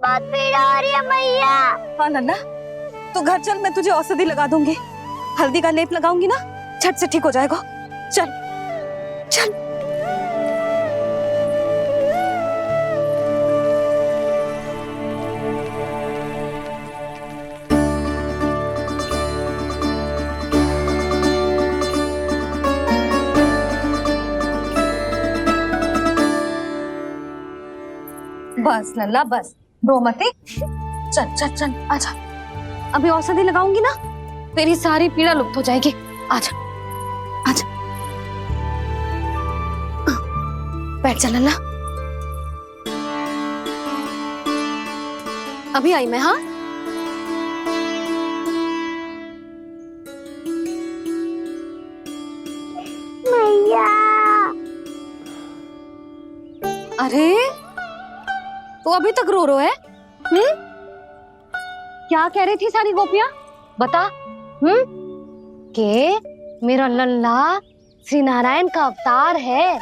बहुत पीड़ा हो रही है मैया। हाँ नन्ना, तू घर चल, मैं तुझे औषधि लगा दूंगी। हल्दी का लेप लगाऊंगी ना, झट से ठीक हो जाएगा। चल चल। बस नन्ना बस, रो मत। चल चल चल, आजा। अभी औषधि लगाऊंगी ना, तेरी सारी पीड़ा लुप्त हो जाएगी। आजा आजा, बैठ जा नन्ना। अभी आई मैं। हाँ मैया। अरे तू अभी तक रो है? क्या कह रही थी सारी गोपियां? बता। के मेरा लल्ला श्री नारायण का अवतार है,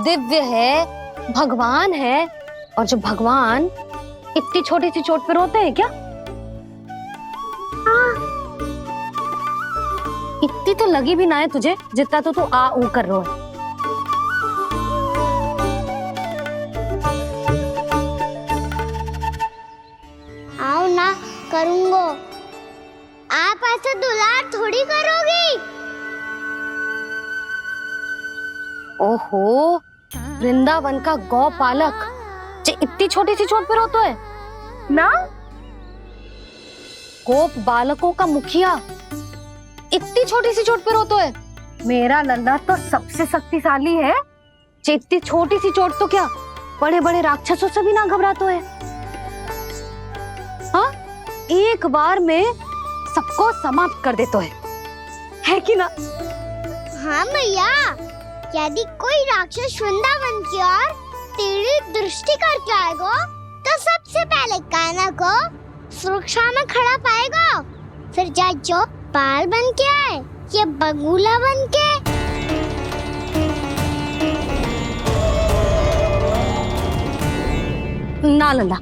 दिव्य है, भगवान है। और जो भगवान इतनी छोटी सी चोट पे रोते हैं क्या? इतनी तो लगी भी ना है तुझे जितना तो तू आ ऊ कर रो है। आओ ना करूंगो। आप ऐसे दुलार थोड़ी करोगी। ओहो, वृंदावन का गौ पालक जो इतनी छोटी सी चोट पे रोता है ना? गोप बालकों का मुखिया इतनी छोटी सी चोट पे रोता है? मेरा लल्ला तो सबसे शक्तिशाली है। इतनी छोटी सी चोट तो क्या बड़े बड़े राक्षसों से भी ना घबराता है। हाँ, एक बार में सबको समाप्त कर देता है कि ना? हाँ मैया, यदि कोई राक्षस वृंदावन की ओर टेढ़ी दृष्टि करके आएगा तो सबसे पहले कान्हा को सुरक्षा में खड़ा पाएगा। फिर चाहे जो बाल बन के आए या बगुला बन के। ना लल्ला,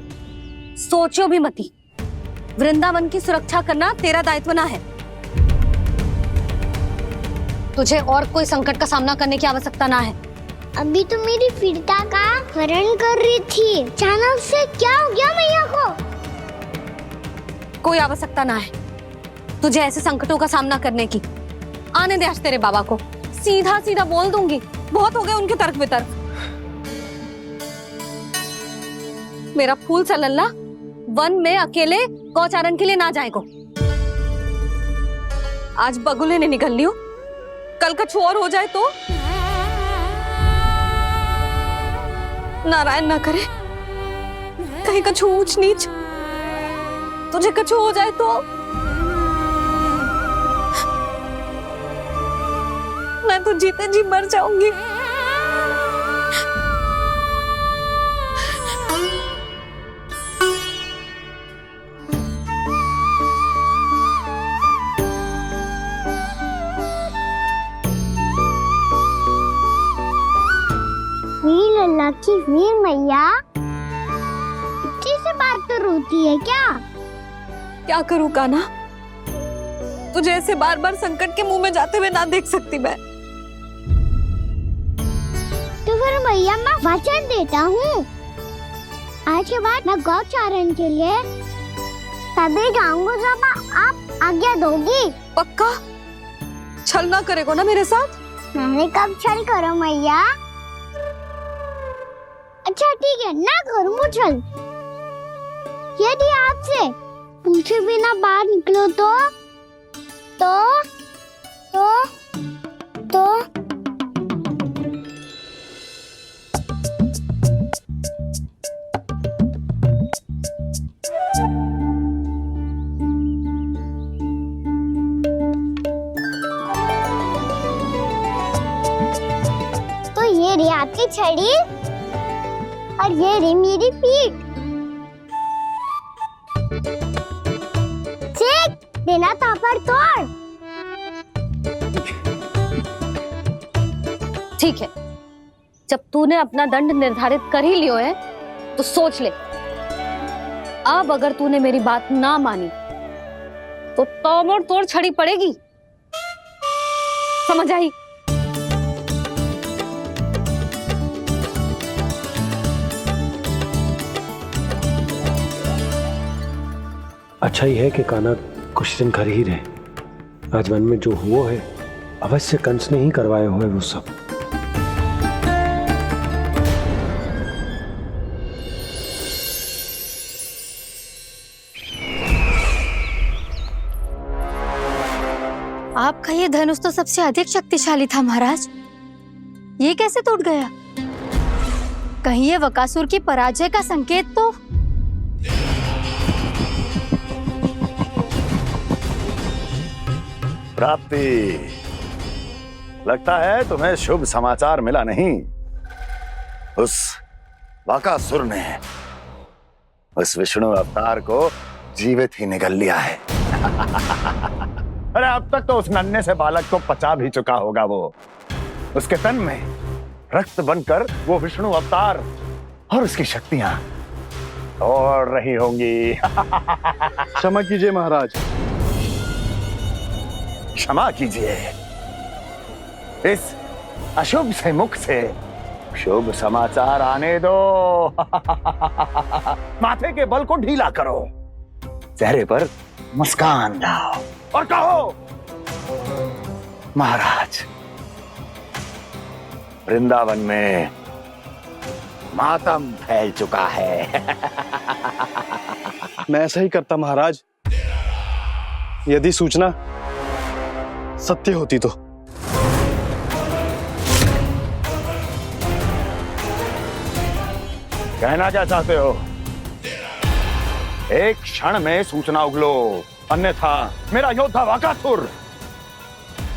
सोचो भी मती। वृंदावन की सुरक्षा करना तेरा दायित्व ना है। तुझे और कोई संकट का सामना करने की आवश्यकता ना है। अभी तो मेरी पीड़िता का हरण कर रही थी, अचानक से क्या हो गया मैया को? कोई आवश्यकता ना है तुझे ऐसे संकटों का सामना करने की। आने दे आज तेरे बाबा को, सीधा सीधा बोल दूंगी। बहुत हो गए उनके तर्क वितर्क। मेरा फूल सा लल्ला वन में अकेले गौचारण के लिए ना जाएगो। आज बगुले ने निकल लियो, कल का और हो जाए तो? नारायण ना करे, कहीं कछु ऊंच नीच तुझे कछु हो जाए तो? मैं तो जीते जी मर जाऊंगी। लल्ला की वीर मैया इतनी सी बात तो रोती है क्या? क्या करूं कान्हा, तुझे ऐसे बार बार संकट के मुंह में जाते हुए ना देख सकती मैं। तो फिर मैया मैं वचन देता हूँ, आज के बाद मैं गौचारण के लिए तभी जाऊंगा जब आप आज्ञा दोगी। पक्का? छल ना करेगा ना मेरे साथ? मैंने कब छल करो मैया? अच्छा ठीक है, ना करूँ छल। यदि आपसे पूछे बिना बाहर निकलो तो ये रही आपकी छड़ी और ये रही मेरी पीठ। चेक देना था पर तोड़। ठीक है, जब तूने अपना दंड निर्धारित कर ही लियो है तो सोच ले अब अगर तूने मेरी बात ना मानी तो तोड़ तोड़ छड़ी पड़ेगी, समझ आई? अच्छा ही है कि कान्हा कुछ दिन घर ही रहे। आज मन में जो हुआ है अवश्य कंस ने ही करवाए हुए वो सब। आपका ये धनुष तो सबसे अधिक शक्तिशाली था महाराज, ये कैसे टूट गया? कहीं ये बकासुर की पराजय का संकेत तो? प्राप्ति, लगता है तुम्हें शुभ समाचार मिला नहीं। उस बकासुर ने उस विष्णु अवतार को जीवित ही निगल लिया है। अरे अब तक तो उस नन्हे से बालक को पचा भी चुका होगा वो। उसके तन में रक्त बनकर वो विष्णु अवतार और उसकी शक्तियां दौड़ रही होंगी। क्षमा कीजिए महाराज। क्षमा कीजिए, इस अशुभ से मुख से शुभ समाचार आने दो। माथे के बल को ढीला करो, चेहरे पर मुस्कान लाओ और कहो, महाराज, वृंदावन में मातम फैल चुका है। मैं ऐसा ही करता महाराज, यदि सूचना सत्य होती तो। कहना क्या चाहते हो? एक क्षण में सूचना उगलो, अन्यथा मेरा योद्धा बकासुर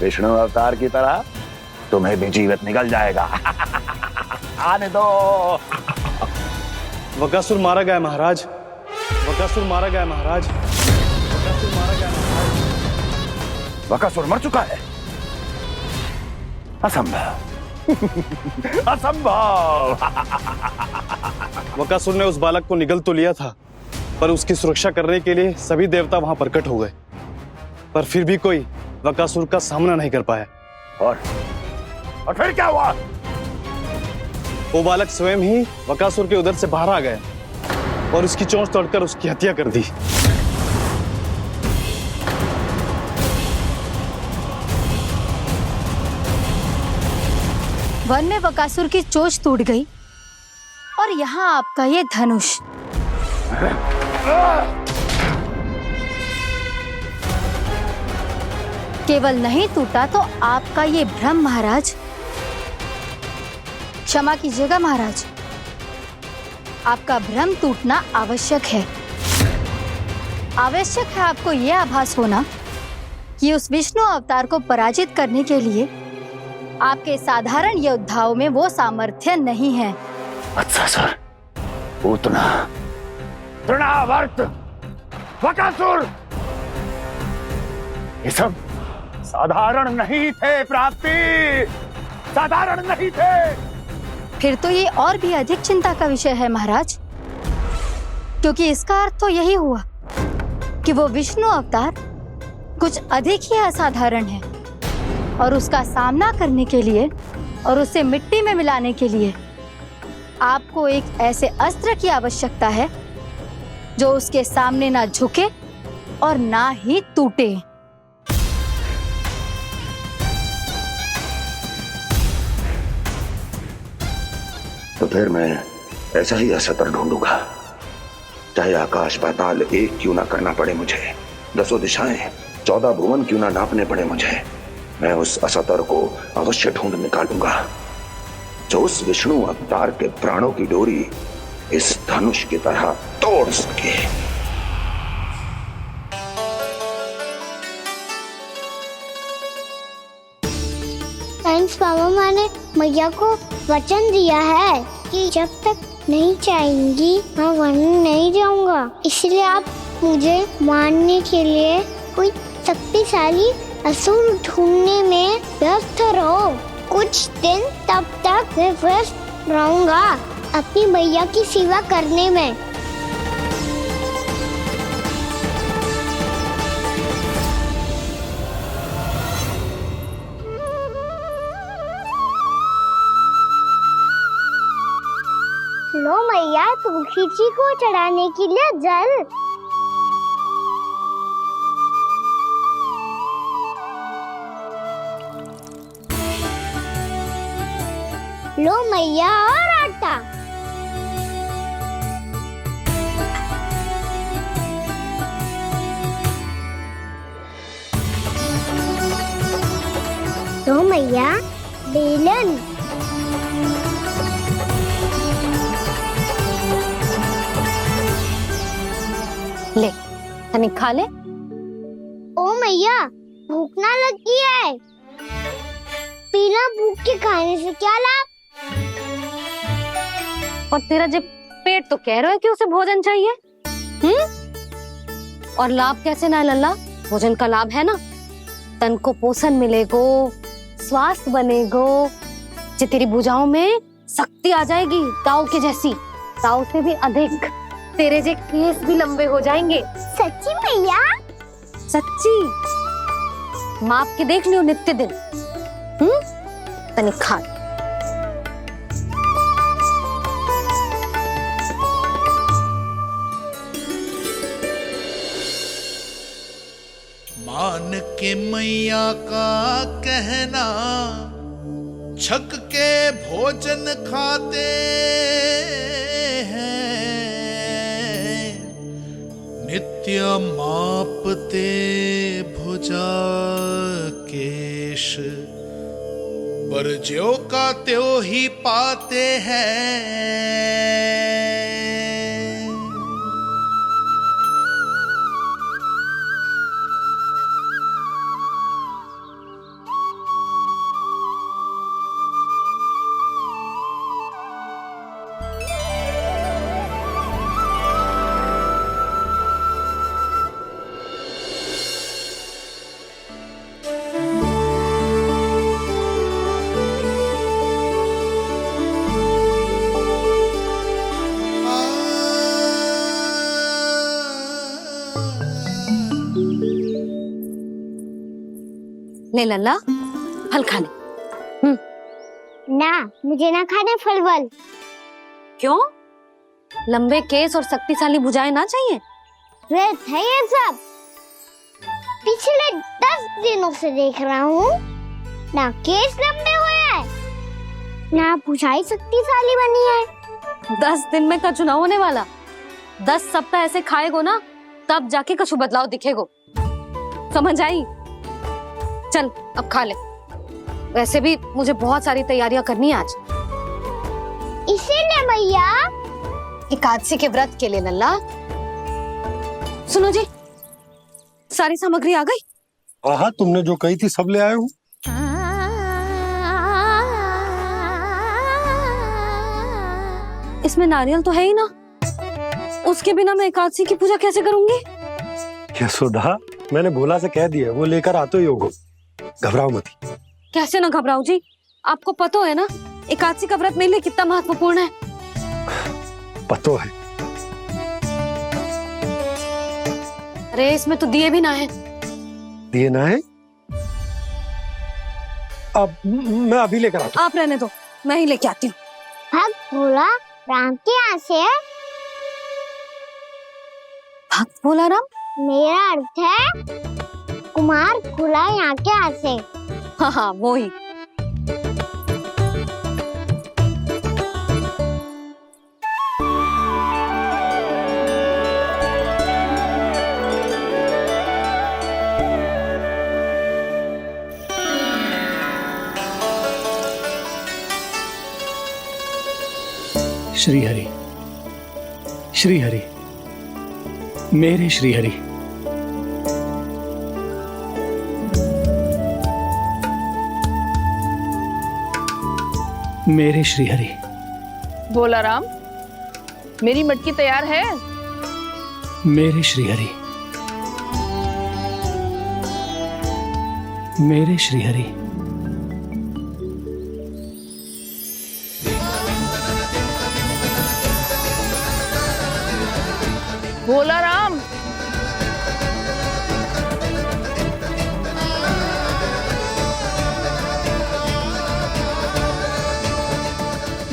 विष्णु अवतार की तरह तुम्हें भी जीवित निकल जाएगा। आने दो। बकासुर मारा गया महाराज, बकासुर मारा गया महाराज, बकासुर मारा गया महाराज। बकासुर मर चुका है? असंभव। असंभव। बकासुर ने उस बालक को निगल तो लिया था, पर उसकी सुरक्षा करने के लिए सभी देवता वहां प्रकट हो गए, पर फिर भी कोई बकासुर का सामना नहीं कर पाया। और फिर क्या हुआ? वो बालक स्वयं ही बकासुर के उदर से बाहर आ गया और उसकी चोंच तोड़कर उसकी हत्या कर दी। वन में बकासुर की चोंच टूट गई और यहाँ आपका ये धनुष। केवल नहीं टूटा तो आपका ये भ्रम महाराज। क्षमा कीजिएगा महाराज, आपका भ्रम टूटना आवश्यक है। आवश्यक है आपको यह आभास होना कि उस विष्णु अवतार को पराजित करने के लिए आपके साधारण योद्धाओं में वो सामर्थ्य नहीं है। अच्छा सर, पूतना, तृणावर्त, बकासुर, ये सब साधारण नहीं थे प्राप्ति, साधारण नहीं थे। फिर तो ये और भी अधिक चिंता का विषय है महाराज, क्योंकि इसका अर्थ तो यही हुआ कि वो विष्णु अवतार कुछ अधिक ही असाधारण है और उसका सामना करने के लिए और उसे मिट्टी में मिलाने के लिए आपको एक ऐसे अस्त्र की आवश्यकता है जो उसके सामने ना झुके और ना ही टूटे। तो फिर मैं ऐसा ही असतर ढूंढूंगा, चाहे आकाश पाताल एक क्यों ना करना पड़े मुझे, 10 दिशाएं 14 भुवन क्यों ना नापने पड़े मुझे, मैं उस असतर को अवश्य ढूंढ निकालूंगा जो उस विष्णु अवतार के प्राणों की डोरी इस धनुष की तरह तोड़ सके। थैंक्स मामा ने मैया को वचन दिया है कि जब तक नहीं चाहेंगी मैं वन नहीं जाऊंगा, इसलिए आप मुझे मारने के लिए कोई शक्तिशाली असुर ढूंढने में व्यस्त रहो। कुछ दिन तब तक मैं व्यस्त रहूंगा अपनी मैया की सेवा करने में। तुलसी जी को चढ़ाने के लिए जल। लो मैया और आटा। लो मैया बेलन। ले तनिक खा ले। ओ मैया भूख ना लगी है। बिना भूख के खाने से क्या लाभ? और तेरा जब पेट तो कह रहा है कि उसे भोजन चाहिए। और लाभ कैसे ना है लल्ला? भोजन का लाभ है ना, तन को पोषण मिलेगो, स्वास्थ्य बनेगो, जे तेरी भुजाओं में शक्ति आ जाएगी ताऊ के जैसी, ताऊ से भी अधिक। तेरे जे केस भी लंबे हो जाएंगे। सच्ची मैया? सच्ची। माप के देख लियो नित्य दिन। तनिक खा। मान के मैया का कहना छक के भोजन खाते हैं, नित्य मापते भुजा केश, पर ज्यो का त्यों ही पाते हैं। ले लल्ला फल खा ले। ना, मुझे ना खाने फल वल। क्यों? लंबे केस और शक्तिशाली भुजाएं ना चाहिए? व्यर्थ है ये सब। पिछले 10 दिनों से देख रहा हूँ, ना केस लंबे हुए हैं, ना भुजाएं शक्तिशाली बनी है। 10 दिन में का चुनाव होने वाला। 10 सप्ताह ऐसे खाएगो ना, तब जाके कछु बदलाव दिखेगो। समझ आई? चल अब खा ले। वैसे भी मुझे बहुत सारी तैयारियां करनी है आज। इसीलिए मैया एकादशी के व्रत के लिए लल्ला। सुनो जी, सारी सामग्री आ गई? हाँ, तुमने जो कही थी सब ले आए हूँ। इसमें नारियल तो है ही ना, उसके बिना मैं एकादशी की पूजा कैसे करूंगी? यशोदा, मैंने भोला से कह दिया, वो लेकर आते ही होगो। घबराओ मत। कैसे ना घबराओ जी, आपको पता है ना एकादशी का व्रत मेरे लिए कितना महत्वपूर्ण है। पतो है। अरे इसमें तो दिए भी ना है। दिए ना है? अब मैं अभी लेकर आता हूँ। आप रहने दो, मैं ही लेके आती हूँ। भक्त भोला राम के यहाँ से है। भक्त भोला राम? मेरा अर्थ है कुमार खुला यहाँ के यहाँ से। हाँ हाँ वो ही। श्री हरि, श्री हरि, मेरे श्री हरि। मेरे श्री हरि। भोला राम, मेरी मटकी तैयार है? मेरे श्री हरि। मेरे श्री हरि। भोला राम,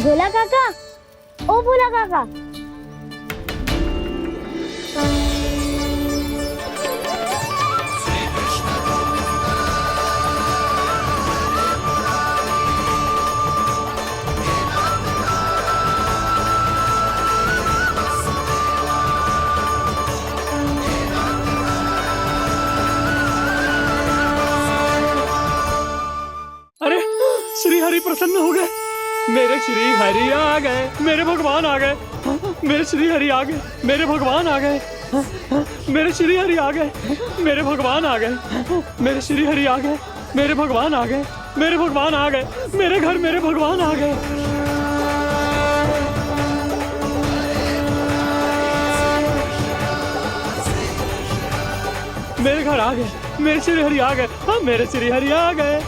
भोला काका, ओ भोला काका, मेरे श्री हरि आ गए, मेरे भगवान आ गए, मेरे श्री हरि आ गए, मेरे भगवान आ गए, मेरे श्री हरि आ गए, मेरे भगवान आ गए, मेरे श्री हरि आ गए, मेरे भगवान आ गए, मेरे भगवान आ गए, मेरे घर मेरे भगवान आ गए। मेरे घर आ गए, मेरे श्री हरि आ गए, हाँ मेरे श्री हरि आ गए।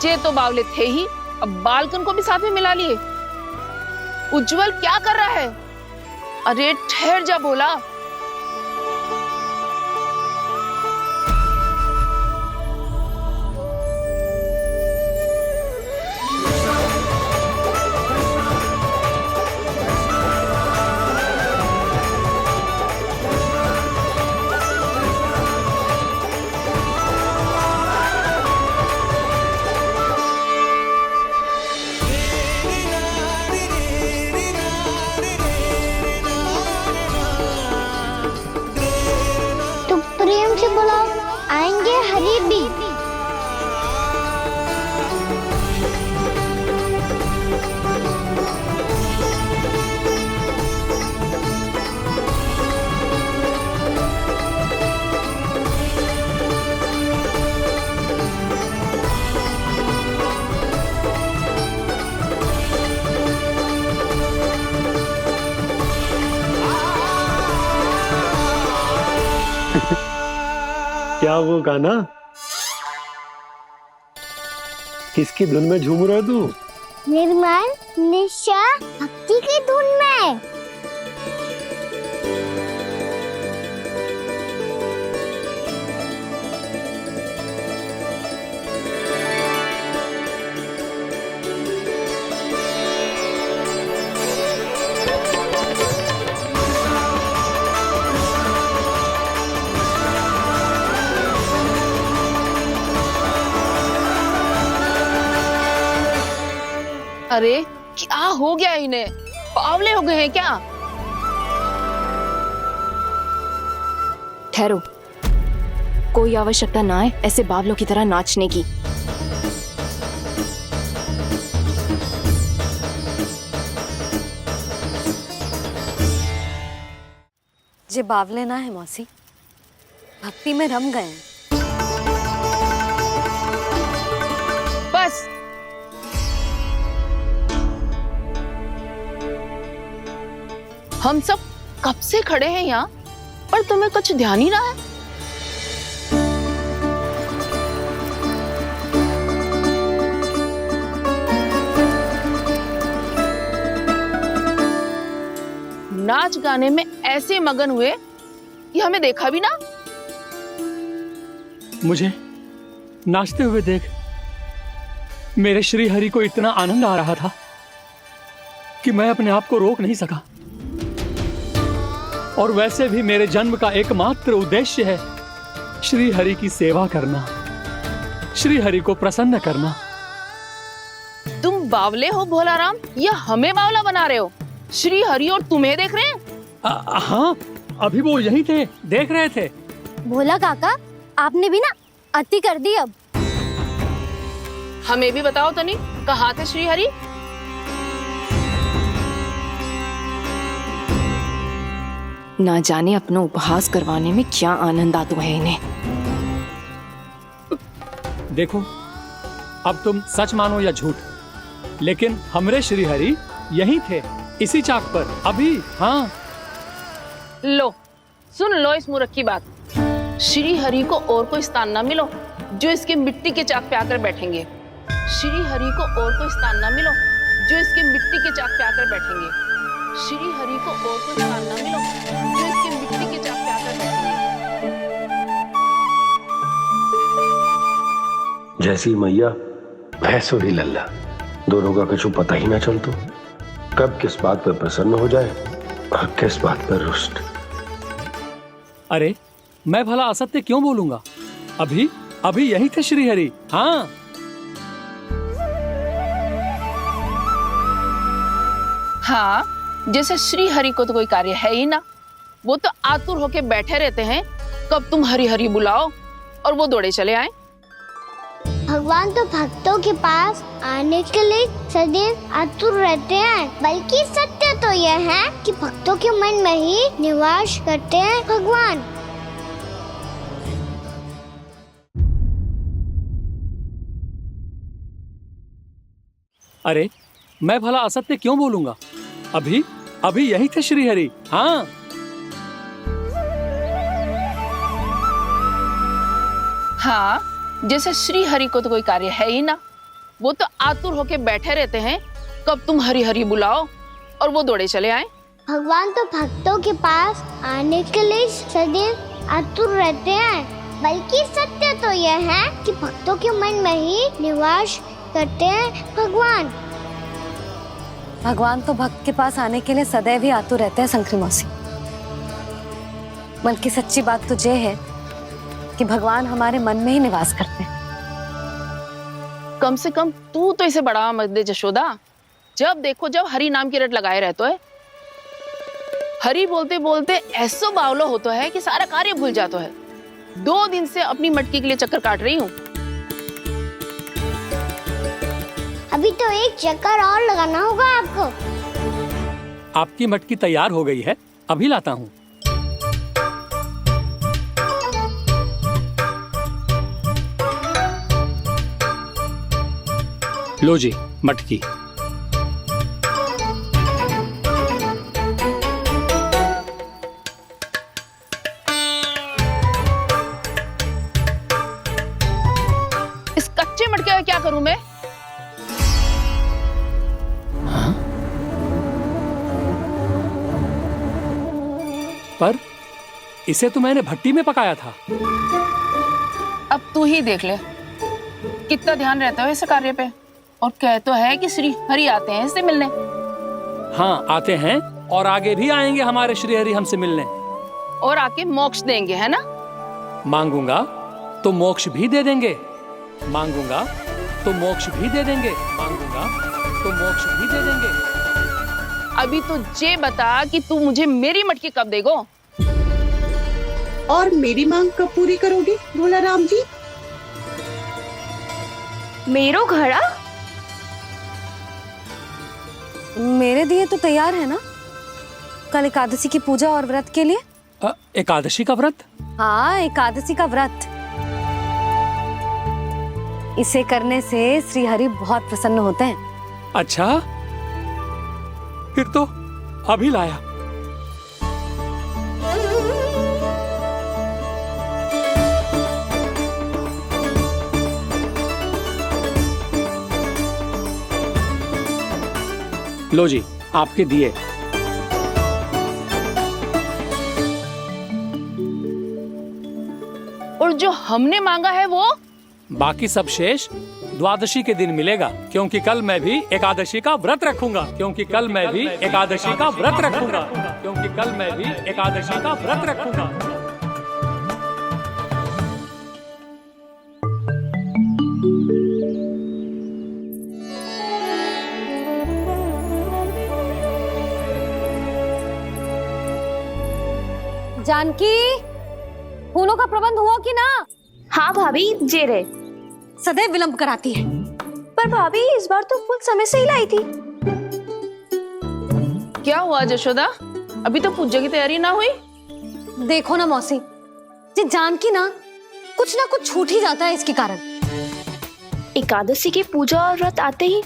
ये तो बावले थे ही, अब बालकन को भी साथ में मिला लिए। उज्जवल क्या कर रहा है? अरे ठहर जा बोला। तुम प्रेम से बुलाओ, आएंगे हरी भी। क्या वो गाना? किसकी धुन में झूम रहा तू? निर्मल निशा भक्ति की धुन में। अरे क्या हो गया इन्हें? बावले हो गए हैं क्या? ठहरो, कोई आवश्यकता ना है ऐसे बावलों की तरह नाचने की। जे बावले ना है मौसी, भक्ति में रम गए हैं। बस हम सब कब से खड़े हैं यहाँ, पर तुम्हें कुछ ध्यान ही ना है। नाच गाने में ऐसे मगन हुए कि हमें देखा भी ना। मुझे नाचते हुए देख मेरे श्री हरि को इतना आनंद आ रहा था कि मैं अपने आप को रोक नहीं सका। और वैसे भी मेरे जन्म का एकमात्र उद्देश्य है श्री हरि की सेवा करना, श्री हरि को प्रसन्न करना। तुम बावले हो भोलाराम, या हमें बावला बना रहे हो? श्री हरि और तुम्हें देख रहे हैं। हाँ, अभी वो यहीं थे, देख रहे थे। भोला काका, आपने भी ना अति कर दी। अब हमें भी बताओ तनी, कहाँ थे श्री हरि? ना जाने अपना उपहास करवाने में क्या आनंद आता है इन्हें। देखो, अब तुम सच मानो या झूठ, लेकिन हमरे श्री हरि यहीं थे, इसी चाक पर अभी। हाँ, लो सुन लो इस मूर्ख की बात। श्री हरि को और कोई स्थान ना मिलो जो इसके मिट्टी के चाक पे आकर बैठेंगे। श्री हरि को और कोई स्थान ना मिलो जो इसके मिट्टी के चाक पे आकर बैठेंगे। श्री हरि को और कोई स्थान ना मिलो जो इसके मिट्टी के चाक पे आकर बैठेंगे। जैसी मैया भैंसो ही लल्ला, दोनों का कुछ पता ही ना चल तो कब किस बात पर प्रसन्न हो जाए और किस बात पर रुष्ट। अरे मैं भला असत्य क्यों बोलूंगा? अभी अभी यही थे श्री हरि। हाँ, हाँ, जैसे श्री हरि को तो कोई कार्य है ही ना। वो तो आतुर होके बैठे रहते हैं कब तुम हरि हरि बुलाओ और वो दौड़े चले आए। भगवान तो भक्तों के पास आने के लिए सदैव आतुर रहते हैं, बल्कि सत्य तो यह है कि भक्तों के मन में ही निवास करते हैं भगवान। अरे मैं भला असत्य क्यों बोलूंगा? अभी अभी यही थे श्री हरि। हाँ, हाँ, जैसे श्री हरि को तो कोई कार्य है ही ना, वो तो आतुर होके बैठे रहते हैं कब तुम हरि हरि बुलाओ और वो दौड़े चले आए। भगवान तो भक्तों के पास आने के लिए सदैव आतुर रहते हैं, बल्कि सत्य तो यह है कि भक्तों के मन में ही निवास करते हैं भगवान। भगवान तो भक्त के पास आने के लिए सदैव ही आतुर रहते हैं शंकरी मौसी। बल्कि सच्ची बात तो ये है कि भगवान हमारे मन में ही निवास करते हैं। कम से कम तू तो इसे बढ़ावा मत दे जशोदा। जब देखो जब हरि नाम की रट लगाए रहते है। हरि बोलते बोलते ऐसो बावलो होता है कि सारा कार्य भूल जाता है। 2 दिन से अपनी मटकी के लिए चक्कर काट रही हूँ। अभी तो एक चक्कर और लगाना होगा आपको। आपकी मटकी तैयार हो गई है, अभी लाता हूँ। लो जी मटकी। इस कच्चे मटके का क्या करूं मैं? पर इसे तो मैंने भट्टी में पकाया था। अब तू ही देख ले कितना ध्यान रहता है इस कार्य पे। और कह तो है कि श्री हरि आते हैं इससे मिलने। हाँ आते हैं और आगे भी आएंगे हमारे श्री हरि हमसे मिलने। और आके मोक्ष देंगे, है ना? मांगूंगा तो मोक्ष भी दे देंगे, मांगूंगा तो मोक्ष भी दे देंगे, मांगूंगा तो मोक्ष भी दे देंगे। अभी तो ये बता कि तू मुझे मेरी मटकी कब देगो? और मेरी मांग कब पूरी करोगे भोला राम जी? मेरो घड़ा मेरे दिए तो तैयार है ना, कल एकादशी की पूजा और व्रत के लिए। एकादशी का व्रत? हाँ, एकादशी का व्रत। इसे करने से श्री हरि बहुत प्रसन्न होते हैं। अच्छा, फिर तो अभी लाया। लो जी आपके दिए। और जो हमने मांगा है वो? बाकी सब शेष द्वादशी के दिन मिलेगा, क्योंकि कल मैं भी एकादशी का व्रत रखूंगा, क्योंकि कल मैं भी एकादशी का व्रत रखूंगा, क्योंकि कल मैं भी एकादशी का व्रत रखूंगा। जानकी, फूलों का प्रबंध हुआ कि ना? हाँ भाभी, जे रे। सदैव विलंब कराती है। पर भाभी इस बार तो फूल समय से ही लाई थी। क्या हुआ जशोदा? अभी तो पूजा की तैयारी ना हुई? देखो ना मौसी, ये जानकी ना कुछ छूट ही जाता है इसके कारण। एकादशी की पूजा और व्रत आते ही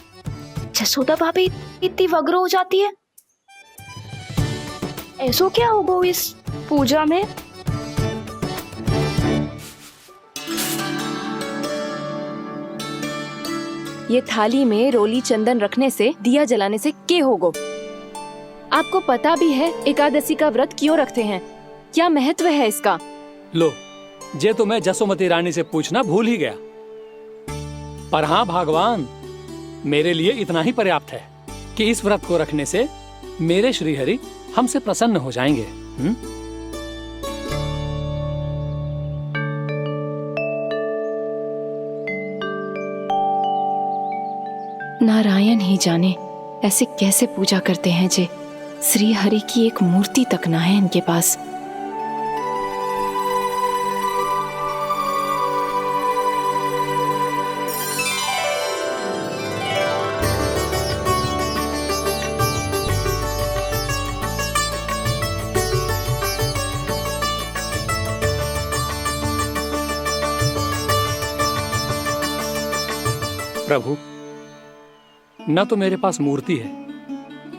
जसोदा भाभी इतनी वग्र हो जाती है। ऐसो क्या होगा इस पूजा में? ये थाली में रोली चंदन रखने से, दिया जलाने से के होगो? आपको पता भी है एकादशी का व्रत क्यों रखते हैं? क्या महत्व है इसका? लो, जे तो मैं जसोमती रानी से पूछना भूल ही गया। पर हाँ भगवान, मेरे लिए इतना ही पर्याप्त है कि इस व्रत को रखने से मेरे श्रीहरि हमसे प्रसन्न हो जाएंगे। नारायण ही जाने ऐसे कैसे पूजा करते हैं जे श्री हरि की एक मूर्ति तक ना है इनके पास। प्रभु, न तो मेरे पास मूर्ति है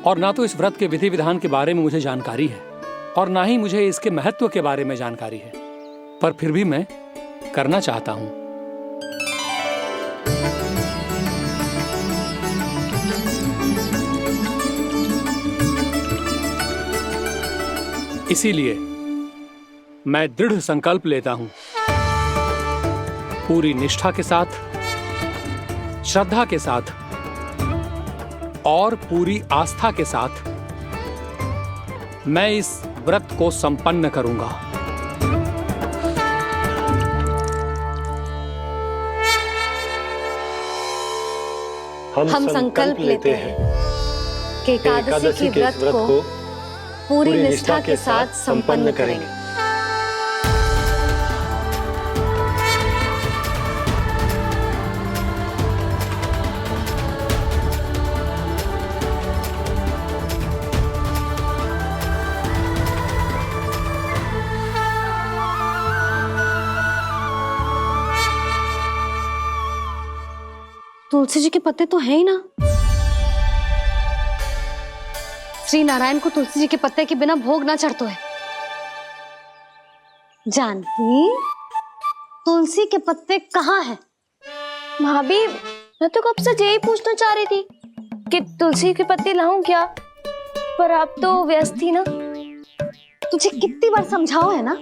और ना तो इस व्रत के विधि विधान के बारे में मुझे जानकारी है और ना ही मुझे इसके महत्व के बारे में जानकारी है, पर फिर भी मैं करना चाहता हूं। इसीलिए मैं दृढ़ संकल्प लेता हूं, पूरी निष्ठा के साथ, श्रद्धा के साथ और पूरी आस्था के साथ मैं इस व्रत को संपन्न करूंगा। हम संकल्प लेते हैं कि एकादशी के व्रत को पूरी निष्ठा के साथ संपन्न करेंगे। तुलसी जी के पत्ते तो हैं ही ना। श्री नारायण को तुलसी जी के पत्ते के बिना भोग ना चढ़तो है। जानकी, तुलसी के पत्ते कहाँ हैं? भाभी, मैं तो कब से यही पूछना चाह रही थी कि तुलसी के पत्ते लाऊं क्या, पर आप तो व्यस्त थी ना। तुझे कितनी बार समझाओ है ना,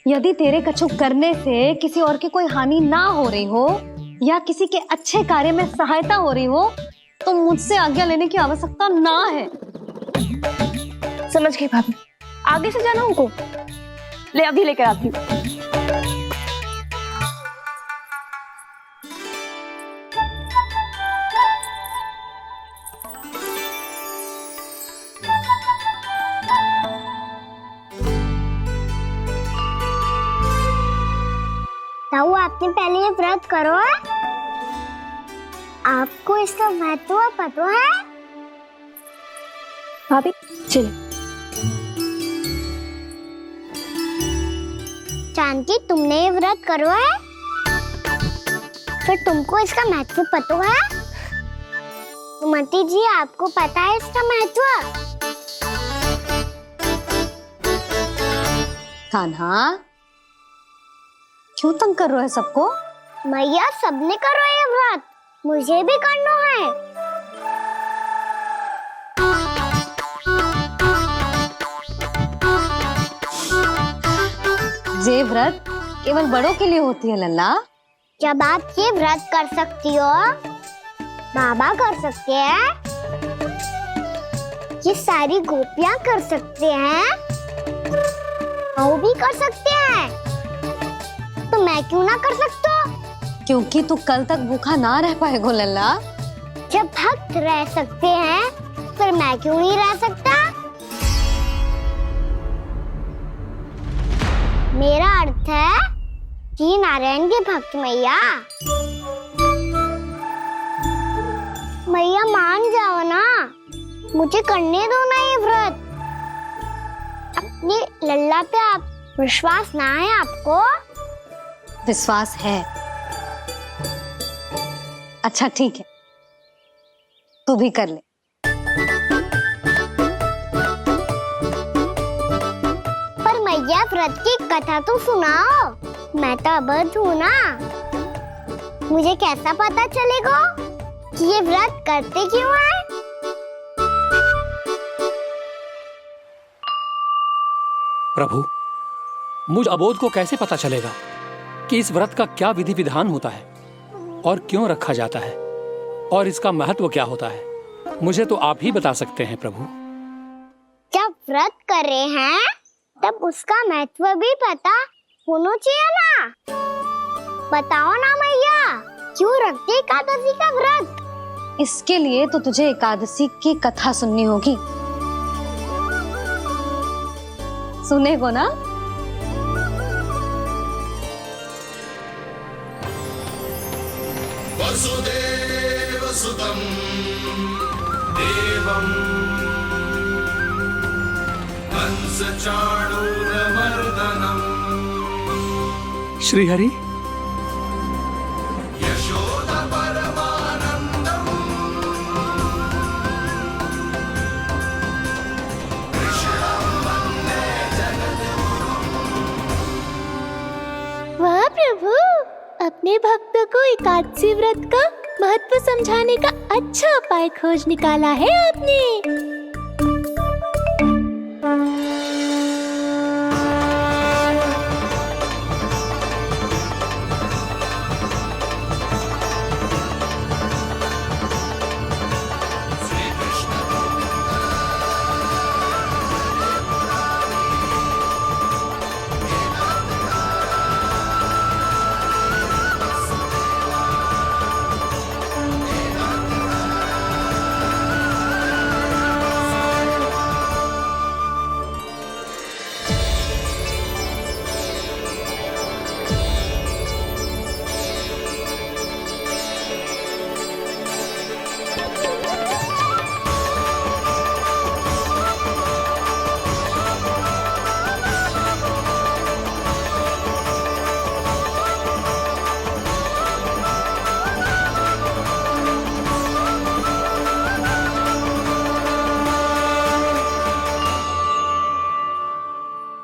यदि तेरे कछु करने से किसी और की कोई हानि ना हो रही हो या किसी के अच्छे कार्य में सहायता हो रही हो तो मुझसे आज्ञा लेने की आवश्यकता ना है। समझ गई भाभी, आगे से जाना उनको। ले अभी लेकर आती हूँ। ताऊ, आपने पहले ये व्रत करो है? आपको इसका महत्व पता है? भाभी चलो। जानकी, तुमने ये व्रत करो है? फिर तुमको इसका महत्व पता है? सुमति जी, आपको पता है इसका महत्व? कान्हा, क्यों तंग कर रहे हो सबको? मैया, सबने करो ये व्रत, मुझे भी करना है। ये व्रत केवल बड़ों के लिए होती है लल्ला। जब आप ये व्रत कर सकती हो, बाबा कर सकते हैं, ये सारी गोपियां कर सकते हैं, वो भी कर सकते हैं, तो मैं क्यों ना कर सकता? क्योंकि तू कल तक भूखा ना रह पाएगा लल्ला। जब भक्त रह सकते हैं, फिर मैं क्यों नहीं रह सकता? मेरा अर्थ है कि नारायण के भक्त मैया, मैया मान जाओ ना, मुझे करने दो ना ये व्रत। अपनी लल्ला पे आप विश्वास ना है आपको? विश्वास है। अच्छा ठीक है, तू भी कर ले। पर मैया, व्रत की कथा तो सुनाओ, मैं तो अबध हूँ ना। मुझे कैसा पता चलेगा कि ये व्रत करते क्यों हैं? प्रभु, मुझ अबोध को कैसे पता चलेगा कि इस व्रत का क्या विधि विधान होता है और क्यों रखा जाता है और इसका महत्व क्या होता है? मुझे तो आप ही बता सकते हैं प्रभु। जब व्रत कर रहे हैं तब उसका महत्व भी पता होना चाहिए ना। बताओ ना मैया, क्यों रखते एकादशी का व्रत? इसके लिए तो तुझे एकादशी की कथा सुननी होगी। सुनेगो ना? वसुदेव सुतं देवं कंस चाणूरमर्दनम् श्रीहरि, यशोदा परमानन्दं अपने भक्तों को एकादशी व्रत का महत्व समझाने का अच्छा उपाय खोज निकाला है आपने।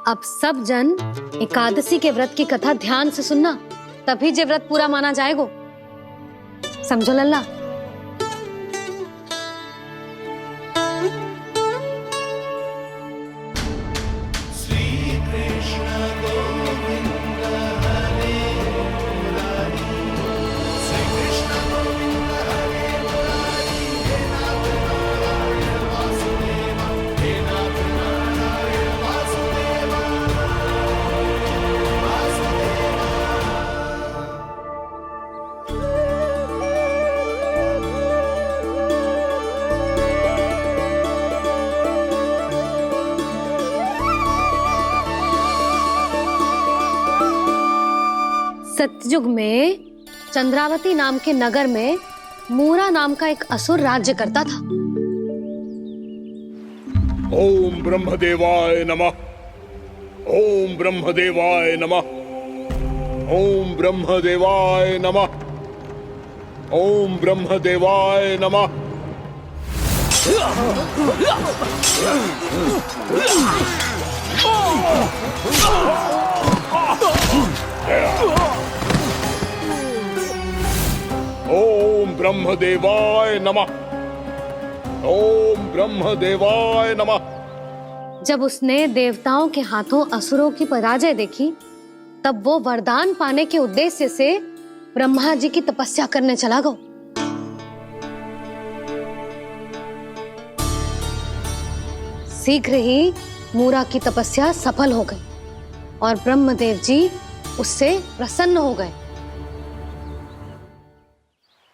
अब सब जन एकादशी के व्रत की कथा ध्यान से सुनना, तभी जे व्रत पूरा माना जाएगो। समझो लल्ला। सतयुग में चंद्रावती नाम के नगर में मूरा नाम का एक असुर राज्य करता था। ओम ब्रह्मदेवाय नमः। ओम ब्रह्मदेवाय नमः। ओम ब्रह्मदेवाय नमः। ओम ब्रह्मदेवाय नमः। ओम ब्रह्मदेवाय नमः। ओम ब्रह्मदेवाय नमः। जब उसने देवताओं के हाथों असुरों की पराजय देखी, तब वो वरदान पाने के उद्देश्य से ब्रह्मा जी की तपस्या करने चला गया। शीघ्र ही मूरा की तपस्या सफल हो गई और ब्रह्मदेव जी उससे प्रसन्न हो गए।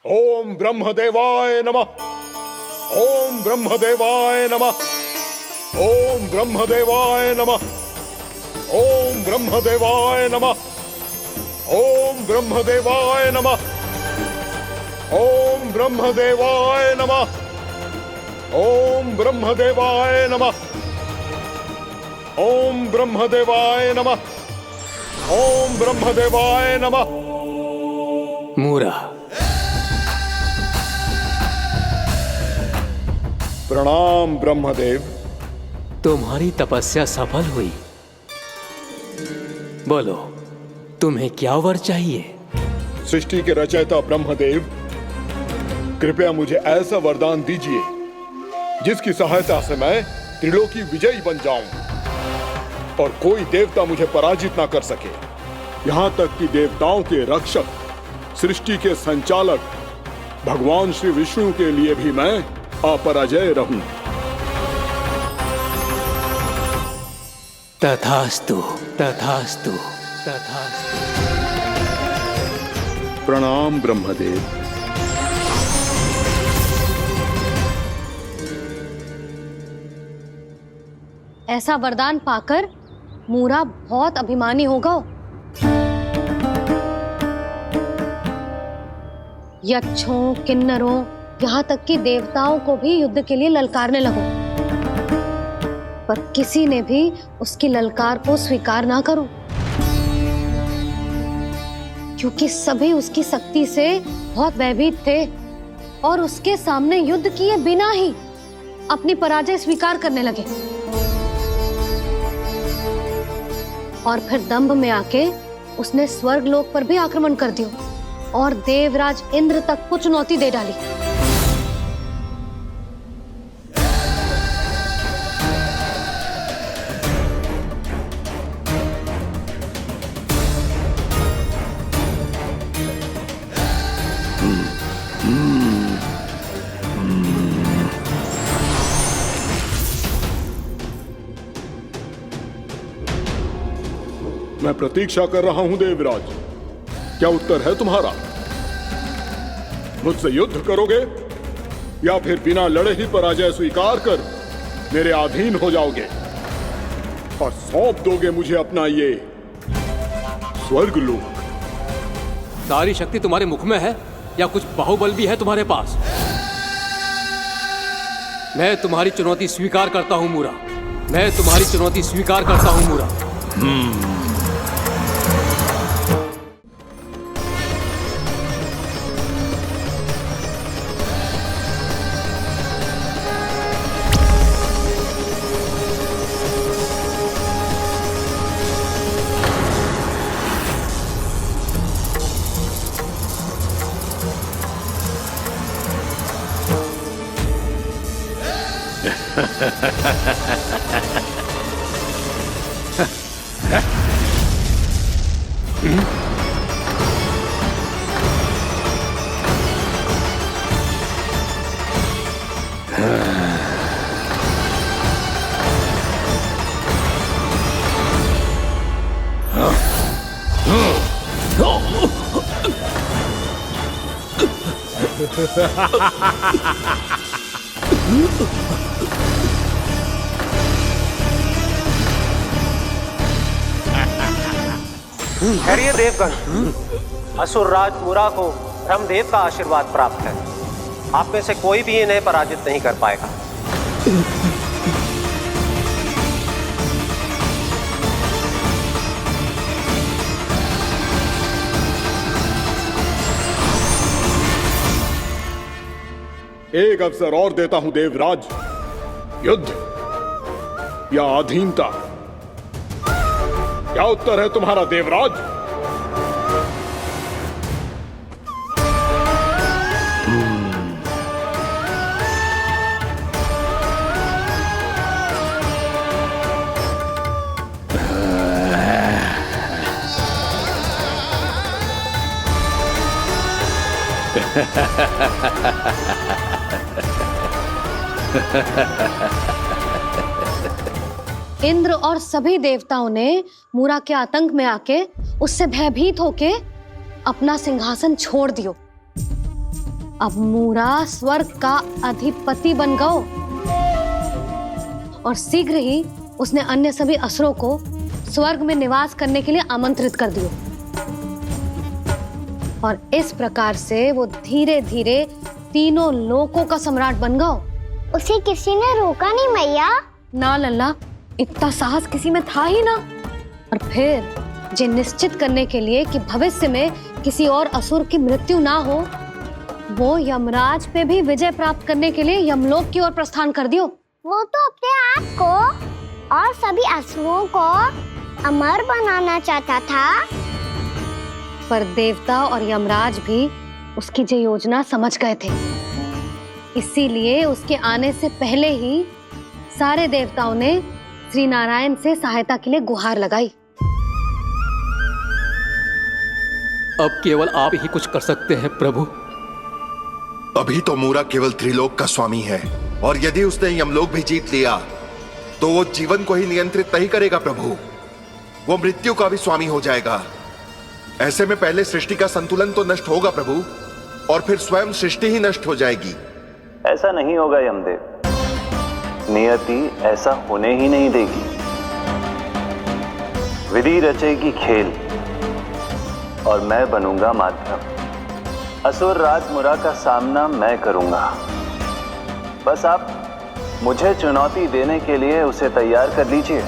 ओम ब्रह्मदेवाय नमः। ओम ब्रह्मदेवाय नमः। ओम ब्रह्मदेवाय नमः। ओम ब्रह्मदेवाय नमः। ओम ब्रह्मदेवाय नमः। ओम ब्रह्मदेवाय नमः। ओम ब्रह्मदेवाय नमः। ओम ब्रह्मदेवाय नमः। ओम ब्रह्मदेवाय नमः। मूरा, प्रणाम ब्रह्मदेव। तुम्हारी तपस्या सफल हुई। बोलो, तुम्हें क्या वर चाहिए? सृष्टि के रचयिता ब्रह्मदेव, कृपया मुझे ऐसा वरदान दीजिए जिसकी सहायता से मैं त्रिलोकी विजयी बन जाऊं और कोई देवता मुझे पराजित ना कर सके। यहां तक कि देवताओं के रक्षक, सृष्टि के संचालक भगवान श्री विष्णु के लिए भी मैं अपराजय रहूं। तथास्तु, तथास्तु, तथास्तु। प्रणाम ब्रह्मदेव। ऐसा वरदान पाकर मूरा बहुत अभिमानी होगा। यक्षों, किन्नरों, यहाँ तक कि देवताओं को भी युद्ध के लिए ललकारने लगो, पर किसी ने भी उसकी ललकार को स्वीकार ना करो, क्योंकि सभी उसकी शक्ति से बहुत भयभीत थे और उसके सामने युद्ध किए बिना ही अपनी पराजय स्वीकार करने लगे और फिर दंभ में आके उसने स्वर्ग लोक पर भी आक्रमण कर दिया। और देवराज इंद्र तक को चुनौती दे डाली। मैं प्रतीक्षा कर रहा हूं देवराज, क्या उत्तर है तुम्हारा? मुझसे युद्ध करोगे या फिर बिना लड़े ही पराजय स्वीकार कर मेरे अधीन हो जाओगे और सौंप दोगे मुझे अपना ये स्वर्ग लोक? सारी शक्ति तुम्हारे मुख में है या कुछ बाहुबल भी है तुम्हारे पास? मैं तुम्हारी चुनौती स्वीकार करता हूं मूरा, मैं तुम्हारी चुनौती स्वीकार करता हूं मूरा। खैरिए देवगण, असुरराज मूरा को ब्रह्मदेव का आशीर्वाद प्राप्त है। आप में से कोई भी इन्हें पराजित नहीं कर पाएगा। एक अवसर और देता हूं देवराज, युद्ध या अधीनता, क्या उत्तर है तुम्हारा देवराज? इंद्र और सभी देवताओं ने मूरा के आतंक में आके उससे भयभीत होके अपना सिंहासन छोड़ दियो। अब मूरा स्वर्ग का अधिपति बन गयो और शीघ्र ही उसने अन्य सभी असुरों को स्वर्ग में निवास करने के लिए आमंत्रित कर दियो। और इस प्रकार से वो धीरे धीरे तीनों लोकों का सम्राट बन गयो। उसे किसी ने रोका नहीं मैया? ना लल्ला, इतना साहस किसी में था ही ना। और फिर ये निश्चित करने के लिए कि भविष्य में किसी और असुर की मृत्यु ना हो, वो यमराज पे भी विजय प्राप्त करने के लिए यमलोक की ओर प्रस्थान कर दियो। वो तो अपने आप को और सभी असुरों को अमर बनाना चाहता था। पर देवता और यमराज भी उसकी ये योजना समझ गए थे, इसीलिए उसके आने से पहले ही सारे देवताओं ने श्री नारायण से सहायता के लिए गुहार लगाई। अब केवल आप ही कुछ कर सकते हैं प्रभु। अभी तो मूरा केवल त्रिलोक का स्वामी है, और यदि उसने यमलोक भी जीत लिया तो वो जीवन को ही नियंत्रित नहीं करेगा प्रभु, वो मृत्यु का भी स्वामी हो जाएगा। ऐसे में पहले सृष्टि का संतुलन तो नष्ट होगा प्रभु, और फिर स्वयं सृष्टि ही नष्ट हो जाएगी। ऐसा नहीं होगा यमदेव, नियति ऐसा होने ही नहीं देगी। विधि रचेगी खेल और मैं बनूंगा माध्यम। असुर राज मूरा का सामना मैं करूंगा। बस आप मुझे चुनौती देने के लिए उसे तैयार कर लीजिए,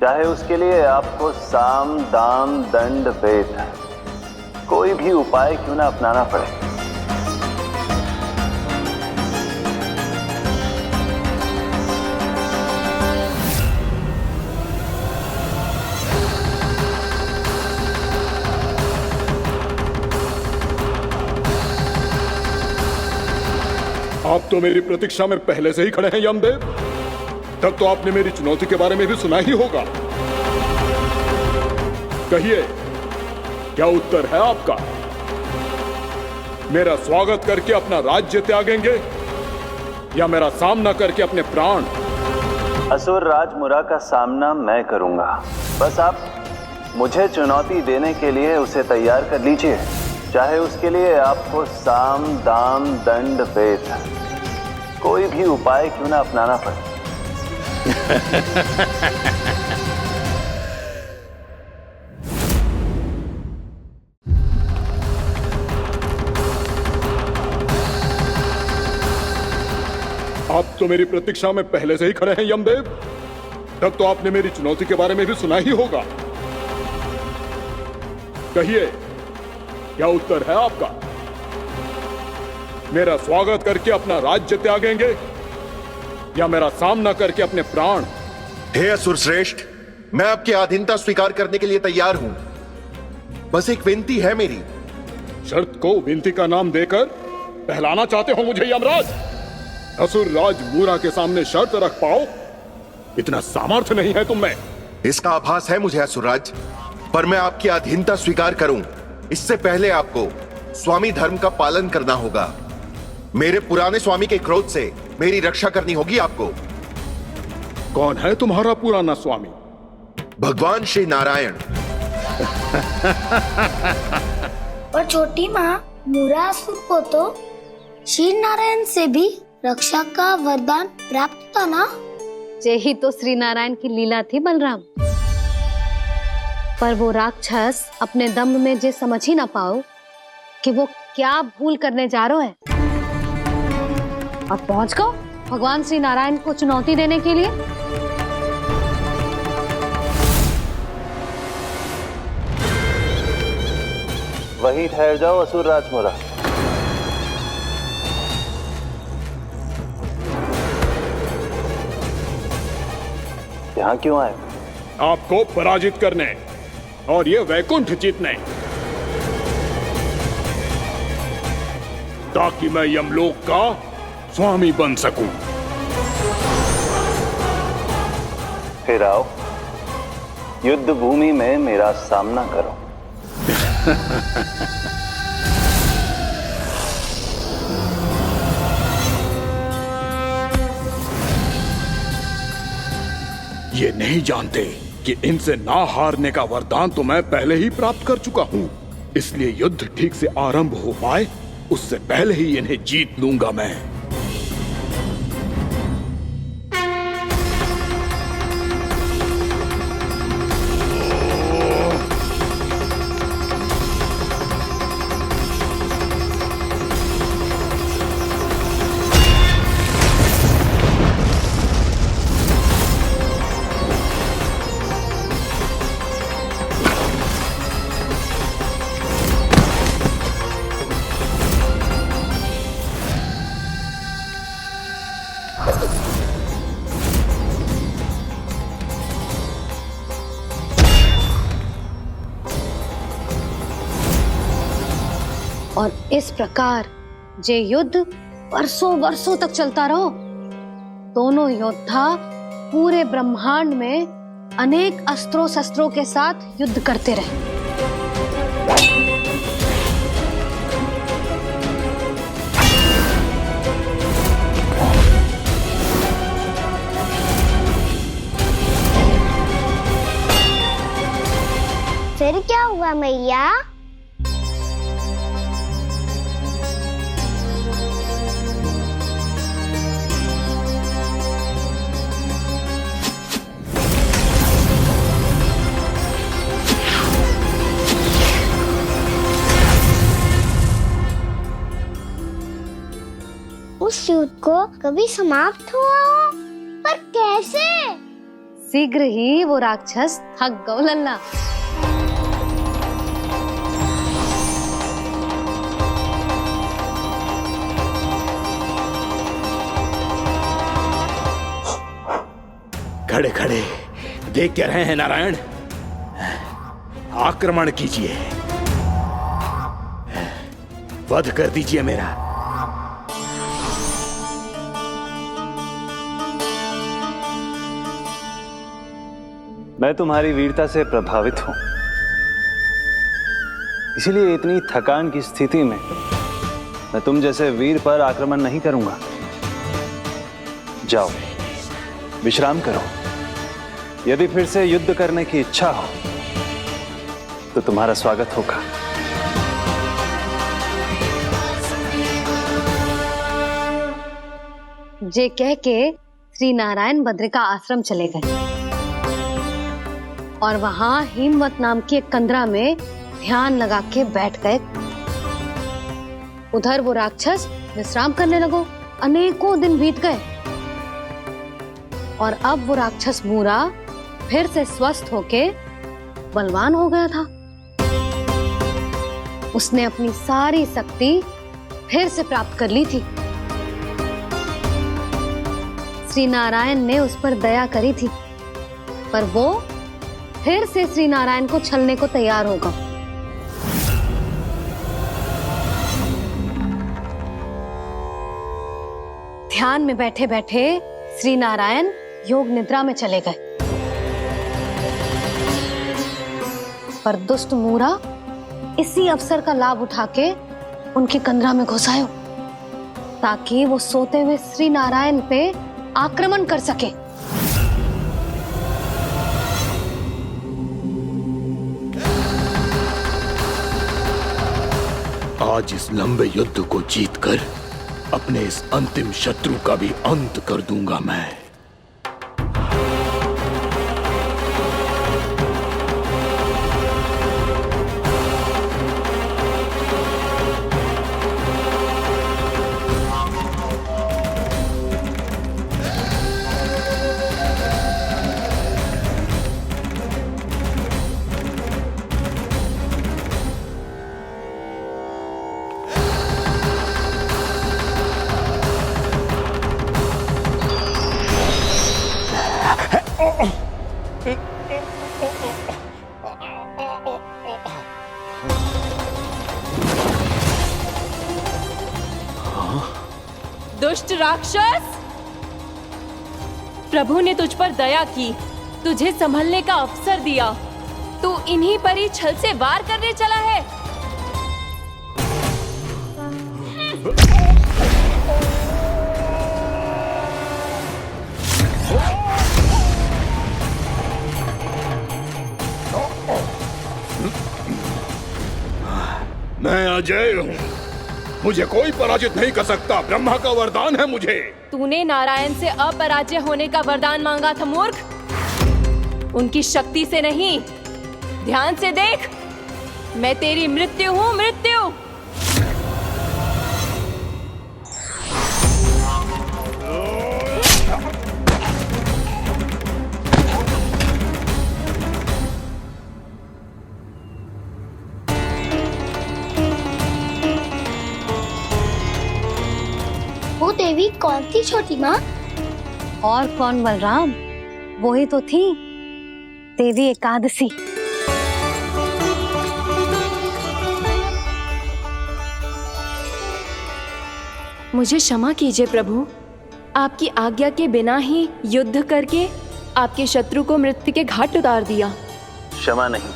चाहे उसके लिए आपको साम दाम दंड भेद कोई भी उपाय क्यों ना अपनाना पड़े। आप तो मेरी प्रतीक्षा में पहले से ही खड़े हैं यमदेव। तब तो आपने मेरी चुनौती के बारे में भी सुना ही होगा। कहिए, क्या उत्तर है आपका? मेरा स्वागत करके अपना राज्य त्यागेंगे या मेरा सामना करके अपने प्राण? असुर राज मुरा का सामना मैं करूंगा। बस आप मुझे चुनौती देने के लिए उसे तैयार कर लीजिए, चाहे उसके लिए आपको साम दाम दंड भेद कोई भी उपाय क्यों ना अपनाना पड़े। आप तो मेरी प्रतीक्षा में पहले से ही खड़े हैं यमदेव। तब तो आपने मेरी चुनौती के बारे में भी सुना ही होगा। कहिए, क्या उत्तर है आपका? मेरा स्वागत करके अपना राज्य त्यागेंगे या मेरा सामना करके अपने प्राण? हे असुर श्रेष्ठ, मैं आपकी अधीनता स्वीकार करने के लिए तैयार हूं। बस एक विनती है मेरी। शर्त को विनती का नाम देकर पहलाना चाहते हो मुझे यमराज? असुर राज मूरा के सामने शर्त रख पाओ, इतना सामर्थ्य नहीं है तुम में। इसका आभास है मुझे असुरराज, पर मैं आपकी अधीनता स्वीकार करूं इससे पहले आपको स्वामी धर्म का पालन करना होगा। मेरे पुराने स्वामी के क्रोध से मेरी रक्षा करनी होगी आपको। कौन है तुम्हारा पुराना स्वामी? भगवान श्री नारायण। और छोटी माँ, मूरासुर को तो श्री नारायण से भी रक्षा का वरदान प्राप्त था ना? यही तो श्री नारायण की लीला थी बलराम। पर वो राक्षस अपने दम में जे समझ ही ना पाओ कि वो क्या भूल करने जा रहे हैं। अब पहुंच गो भगवान श्री नारायण को चुनौती देने के लिए। वहीं ठहर जाओ असुर राज मुरा। यहां क्यों आए? आपको पराजित करने और ये वैकुंठ जीतने, ताकि मैं यमलोक का स्वामी बन सकूं। फिर आओ, युद्ध भूमि में मेरा सामना करो। ये नहीं जानते कि इनसे ना हारने का वरदान तो मैं पहले ही प्राप्त कर चुका हूं। इसलिए युद्ध ठीक से आरंभ हो पाए उससे पहले ही इन्हें जीत लूंगा मैं। और इस प्रकार जे युद्ध वर्षों वर्षों तक चलता रहो। दोनों योद्धा पूरे ब्रह्मांड में अनेक अस्त्रों शस्त्रों के साथ युद्ध करते रहे। फिर क्या हुआ मैया? उस युद्ध को कभी समाप्त हुआ हो, पर कैसे? शीघ्र ही वो राक्षस थक गौ लल्ला। खड़े खड़े देख क्या रहे हैं नारायण? आक्रमण कीजिए, वध कर दीजिए मेरा। मैं तुम्हारी वीरता से प्रभावित हूं, इसीलिए इतनी थकान की स्थिति में मैं तुम जैसे वीर पर आक्रमण नहीं करूंगा। जाओ, विश्राम करो। यदि फिर से युद्ध करने की इच्छा हो तो तुम्हारा स्वागत होगा। जे कह के श्री नारायण बद्रिका आश्रम चले गए और वहां हिमवत नाम की एक कंदरा में ध्यान लगा के बैठ गए। उधर वो राक्षस विश्राम करने लगो। अनेकों दिन बीत गए और अब वो राक्षस मूरा फिर से स्वस्थ होके बलवान हो गया था। उसने अपनी सारी शक्ति फिर से प्राप्त कर ली थी। श्री नारायण ने उस पर दया करी थी, पर वो फिर से श्री नारायण को छलने को तैयार होगा। ध्यान में बैठे बैठे श्री नारायण योग निद्रा में चले गए, पर दुष्ट मूरा इसी अवसर का लाभ उठा के उनकी कंदरा में घुस आयो ताकि वो सोते हुए श्री नारायण पे आक्रमण कर सके। आज इस लंबे युद्ध को जीतकर अपने इस अंतिम शत्रु का भी अंत कर दूंगा मैं। दुष्ट राक्षस, प्रभु ने तुझ पर दया की, तुझे संभलने का अवसर दिया। तू इन्हीं पर ही छल से वार करने चला है। मैं अजय हूँ, मुझे कोई पराजित नहीं कर सकता। ब्रह्मा का वरदान है मुझे। तूने नारायण से अपराजय होने का वरदान मांगा था मूर्ख। उनकी शक्ति से नहीं, ध्यान से देख। मैं तेरी मृत्यु हूँ, मृत्यु। वो देवी कौन थी छोटी माँ? और कौन बलराम, वो ही तो थी देवी एकादशी। मुझे क्षमा कीजिए प्रभु, आपकी आज्ञा के बिना ही युद्ध करके आपके शत्रु को मृत्यु के घाट उतार दिया। क्षमा नहीं,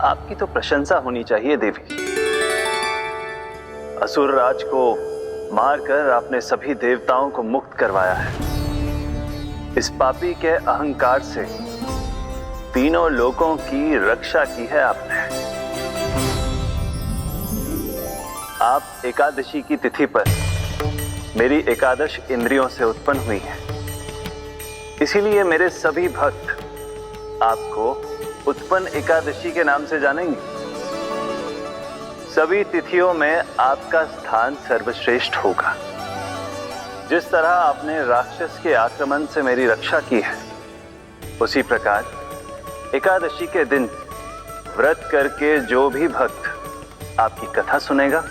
आपकी तो प्रशंसा होनी चाहिए देवी। असुर राज को मारकर आपने सभी देवताओं को मुक्त करवाया है। इस पापी के अहंकार से तीनों लोकों की रक्षा की है आपने। आप एकादशी की तिथि पर मेरी एकादश इंद्रियों से उत्पन्न हुई हैं। इसीलिए मेरे सभी भक्त आपको उत्पन्न एकादशी के नाम से जानेंगे। सभी तिथियों में आपका स्थान सर्वश्रेष्ठ होगा। जिस तरह आपने राक्षस के आक्रमण से मेरी रक्षा की है, उसी प्रकार एकादशी के दिन व्रत करके जो भी भक्त आपकी कथा सुनेगा,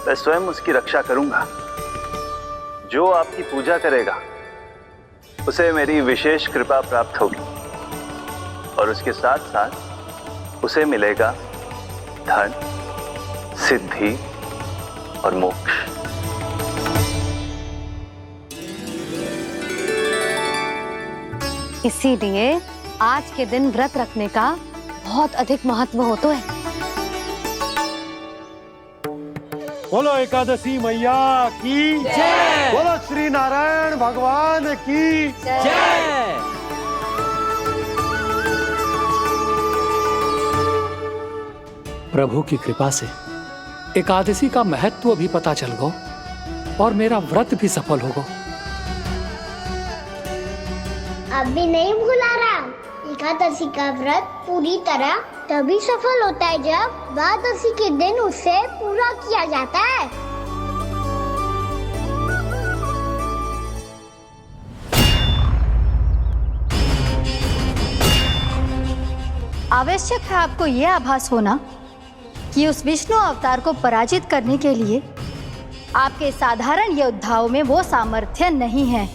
मैं स्वयं उसकी रक्षा करूंगा। जो आपकी पूजा करेगा उसे मेरी विशेष कृपा प्राप्त होगी और उसके साथ साथ उसे मिलेगा धन, सिद्धि और मोक्ष। इसीलिए आज के दिन व्रत रखने का बहुत अधिक महत्व होता है। बोलो एकादशी मैया की जय। बोलो श्री नारायण भगवान की जय। प्रभु की कृपा से एकादशी का महत्व भी पता चल गो और मेरा व्रत भी सफल हो गो। अभी नहीं भूला राम, एकादशी का व्रत पूरी तरह तभी सफल होता है जब द्वादशी के दिन उसे पूरा किया जाता है। आवश्यक है आपको यह आभास होना कि उस विष्णु अवतार को पराजित करने के लिए आपके साधारण योद्धाओं में वो सामर्थ्य नहीं है।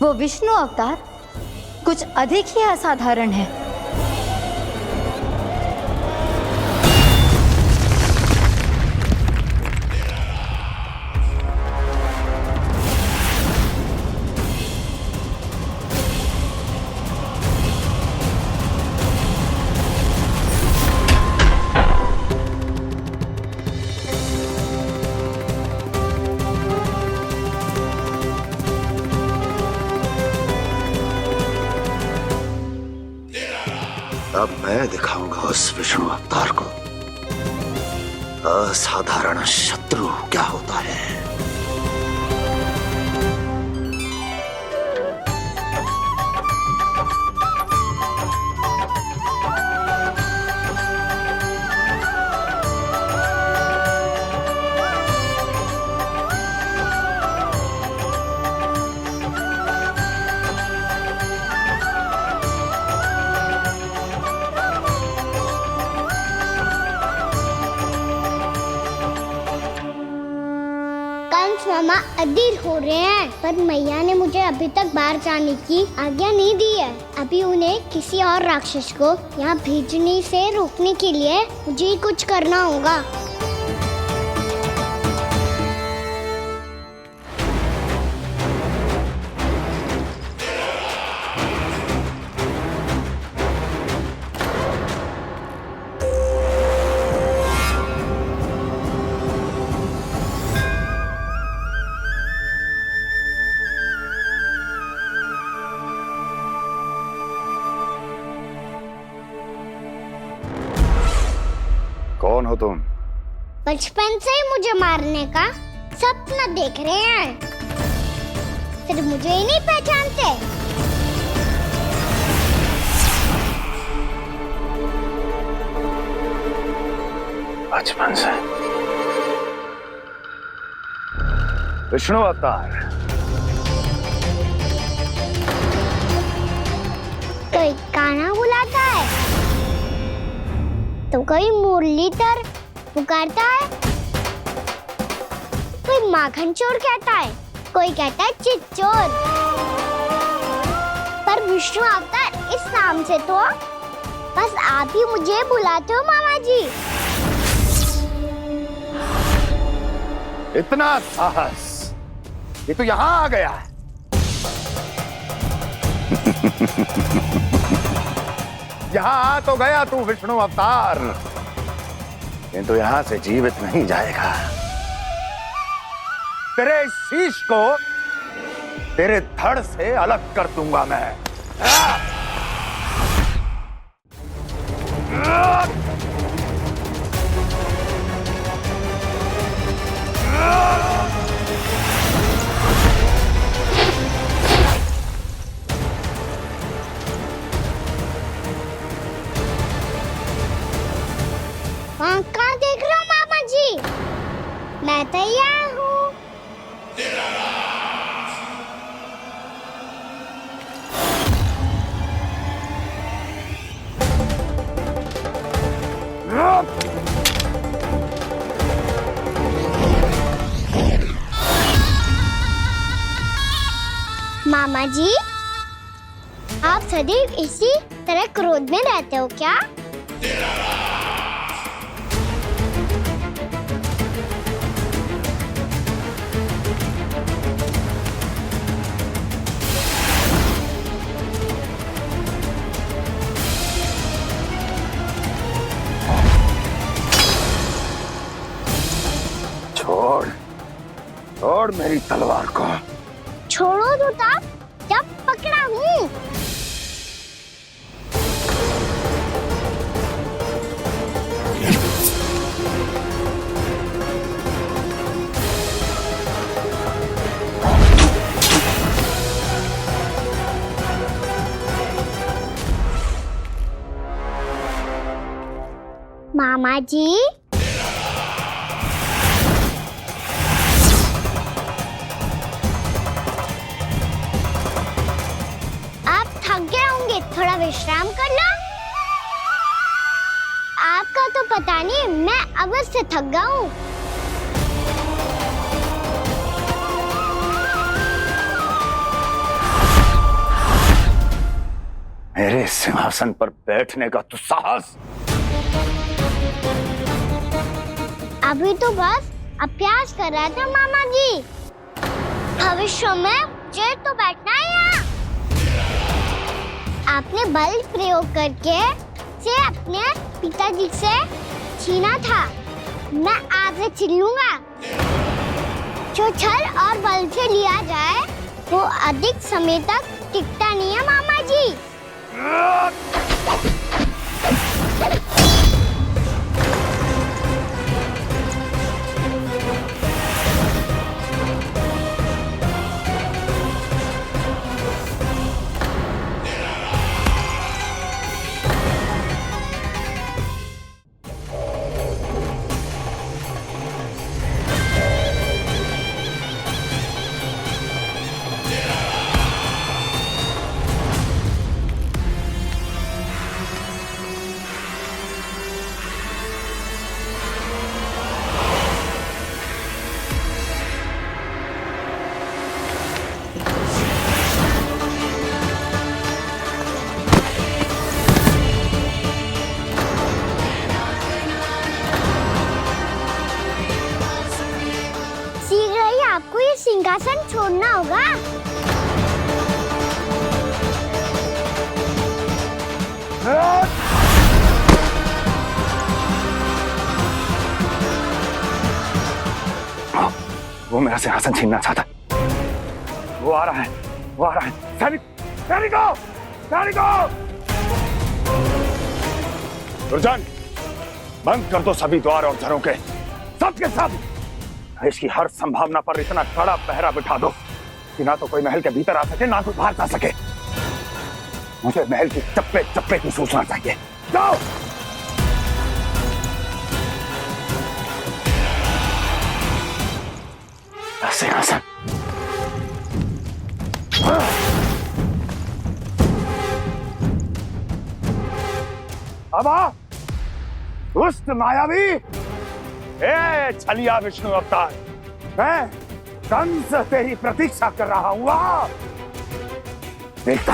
वो विष्णु अवतार कुछ अधिक ही असाधारण है। अब मैं दिखाऊंगा उस विष्णु अवतार को असाधारण शत्रु क्या होता है। मामा अधीर हो रहे हैं, पर मैया ने मुझे अभी तक बाहर जाने की आज्ञा नहीं दी है। अभी उन्हें किसी और राक्षस को यहाँ भेजने से रोकने के लिए मुझे कुछ करना होगा। कौन हो तुम? बचपन से ही मुझे मारने का सपना देख रहे हैं, फिर मुझे ही नहीं पहचानते। बचपन से विष्णु अवतार। कोई गाना बुलाता है तो कोई मुरलीधर पुकारता है, कोई माखन चोर कहता है, कोई कहता है चिच्चोर। पर विष्णु अवतार इस नाम से तो बस आप ही मुझे बुलाते हो मामा जी। इतना साहस, ये तो यहाँ आ गया है। यहाँ आ तो गया तू विष्णु अवतार, किंतु यहाँ से जीवित नहीं जाएगा। तेरे शीश को तेरे धड़ से अलग कर दूंगा मैं। वहाँ कहाँ देख रहे हो मामा जी? मैं तैयार हूँ। मामा जी, आप सदैव इसी तरह क्रोध में रहते हो क्या? छोड़ मेरी तलवार को। छोड़ो तो तब जब पकड़ा हूँ। मामा जी, आप थक गए होंगे, थोड़ा विश्राम कर लो। आपका तो पता नहीं, मैं अवश्य से थक गया हूँ। मेरे सिंहासन पर बैठने का तू साहस? अभी तो बस अभ्यास कर रहा था मामा जी। भविष्य में मुझे तो बैठना है यहाँ। आपने बल प्रयोग करके से अपने पिताजी से छीना था, मैं आज से छीन लूंगा। जो छल और बल से लिया जाए वो अधिक समय तक टिकता नहीं है मामा जी। आपको ये सिंहासन छोड़ना होगा। वो मेरा सिंहासन छीनना चाहता है। वो आ रहा है, वो आ रहा है। सैनिकों, सैनिकों! दुर्जन, बंद कर दो सभी द्वार और झरोखे, सबके सब। इसकी हर संभावना पर इतना कड़ा पहरा बिठा दो कि ना तो कोई महल के भीतर आ सके, ना कोई बाहर जा सके। मुझे महल की चप्पे चप्पे की सूचना चाहिए। जाओ। सिंहासन। अब आ, दुष्ट मायावी, ए छलिया विष्णु अवतार, मैं कंस तेरी प्रतीक्षा कर रहा हूँ। देखता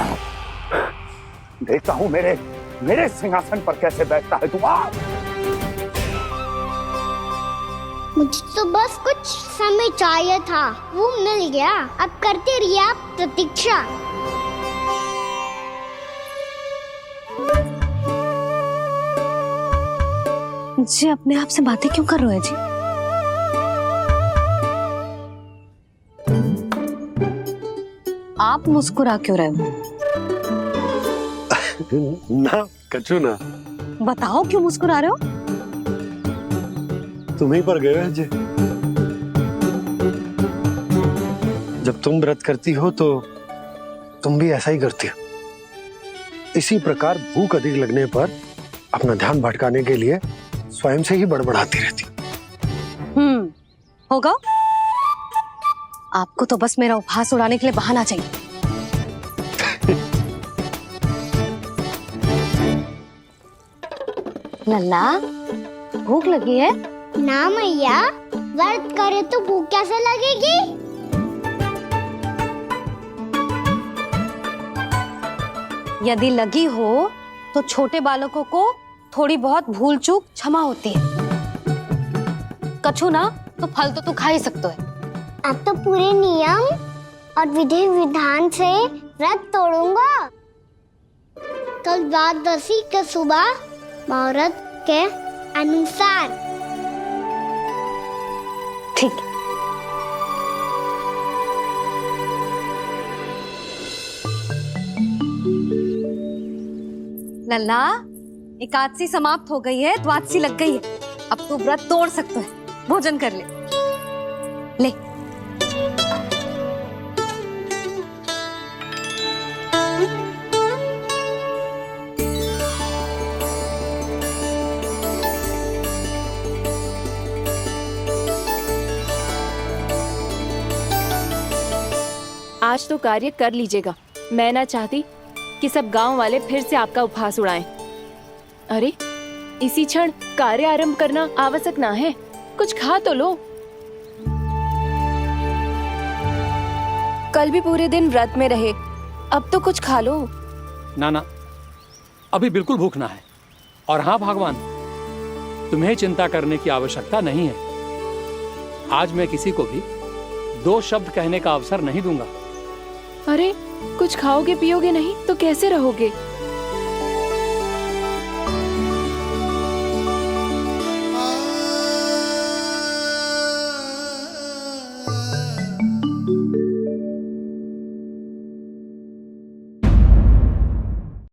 हूँ मेरे सिंहासन पर कैसे बैठता है तू। मुझे तो बस कुछ समय चाहिए था, वो मिल गया। अब करते रहिए आप प्रतीक्षा। जी अपने आप से बातें क्यों कर रहे हो जी? आप मुस्कुरा क्यों रहे हो? ना कचू ना। बताओ क्यों मुस्कुरा रहे हो? तुम ही पर गए हैं जी। जब तुम व्रत करती हो तो तुम भी ऐसा ही करती हो। इसी प्रकार भूख अधिक लगने पर अपना ध्यान भटकाने के लिए स्वयं से ही बड़बड़ाती रहती। होगा। आपको तो बस मेरा उपहास उड़ाने के लिए बहाना चाहिए। लल्ला, भूख लगी है? ना मैया, व्रत करे तो भूख कैसे लगेगी? यदि लगी हो तो छोटे बालकों को थोड़ी बहुत भूल चूक क्षमा होती है। कछु ना तो फल तो तू खा ही सकते है। अब तो पूरे नियम और विधि विधान से व्रत तोड़ूंगा। कल द्वादशी के सुबह मुहूर्त के अनुसार। ठीक। लल्ला, एकादशी समाप्त हो गई है, द्वादशी लग गई है। अब तू व्रत तोड़ सकता है, भोजन कर ले। ले। आज तो कार्य कर लीजिएगा। मैं ना चाहती कि सब गांव वाले फिर से आपका उपहास उड़ाएं। अरे इसी क्षण कार्य आरंभ करना आवश्यक ना है, कुछ खा तो लो। कल भी पूरे दिन व्रत में रहे, अब तो कुछ खा लो। ना ना, अभी बिल्कुल भूख ना है। और हाँ भगवान, तुम्हें चिंता करने की आवश्यकता नहीं है। आज मैं किसी को भी 2 शब्द कहने का अवसर नहीं दूंगा। अरे कुछ खाओगे पियोगे नहीं तो कैसे रहोगे?